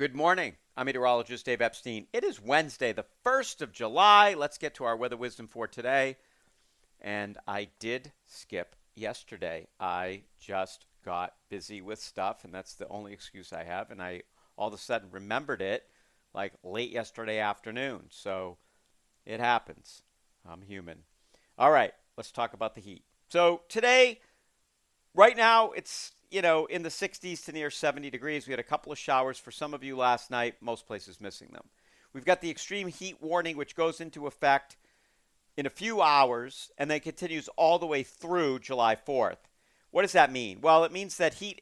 Good morning. I'm meteorologist Dave Epstein. It is Wednesday, the 1st of July. Let's get to our weather wisdom for today. And I did skip yesterday. I just got busy with stuff, and that's the only excuse I have. And I all of a sudden remembered it like late yesterday afternoon. So it happens. I'm human. All right, let's talk about the heat. So today, right now, it's in the 60s to near 70 degrees. We had a couple of showers for some of you last night. Most places missing them. We've got the extreme heat warning, which goes into effect in a few hours and then continues all the way through July 4th. What does that mean? Well, it means that heat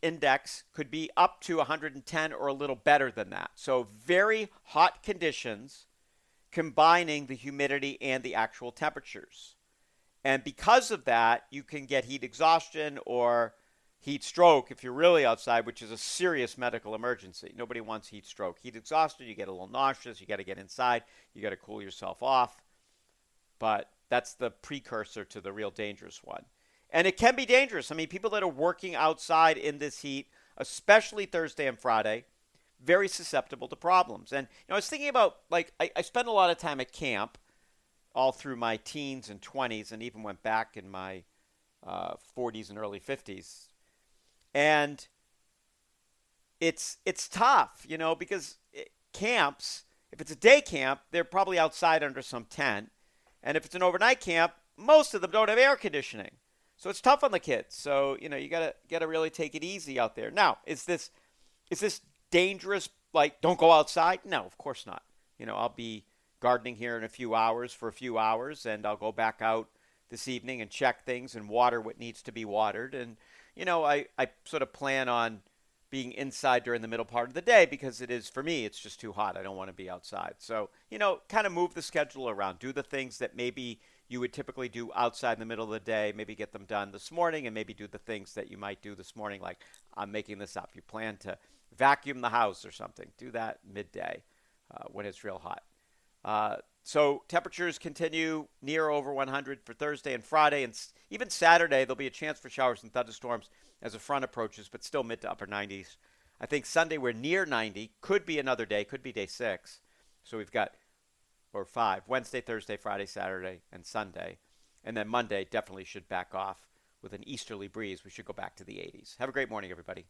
index could be up to 110 or a little better than that. So very hot conditions combining the humidity and the actual temperatures. And because of that, you can get heat exhaustion or heat stroke if you're really outside, which is a serious medical emergency. Nobody wants heat stroke. Heat exhaustion, you get a little nauseous, you got to get inside, you got to cool yourself off. But that's the precursor to the real dangerous one. And it can be dangerous. I mean, people that are working outside in this heat, especially Thursday and Friday, very susceptible to problems. And I was thinking about, like, I spent a lot of time at camp all through my teens and 20s, and even went back in my 40s and early 50s. And it's tough, because camps, if it's a day camp, they're probably outside under some tent, and if it's an overnight camp, most of them don't have air conditioning, so it's tough on the kids. So you gotta really take it easy out there. Now, is this dangerous? Like, don't go outside? No, of course not. I'll be gardening here in a few hours for a few hours, and I'll go back out this evening and check things and water what needs to be watered. And I sort of plan on being inside during the middle part of the day because it is, for me, it's just too hot. I don't want to be outside. So kind of move the schedule around. Do the things that maybe you would typically do outside in the middle of the day, maybe get them done this morning, and maybe do the things that you might do this morning. Like, I'm making this up, you plan to vacuum the house or something. Do that midday when it's real hot. So temperatures continue near over 100 for Thursday and Friday, and even Saturday there'll be a chance for showers and thunderstorms as a front approaches, but still mid to upper 90s. I think Sunday we're near 90. Could be another day. Could be day 6. So we've got, or 5, Wednesday, Thursday, Friday, Saturday, and Sunday. And then Monday definitely should back off with an easterly breeze. We should go back to the 80s. Have a great morning, everybody.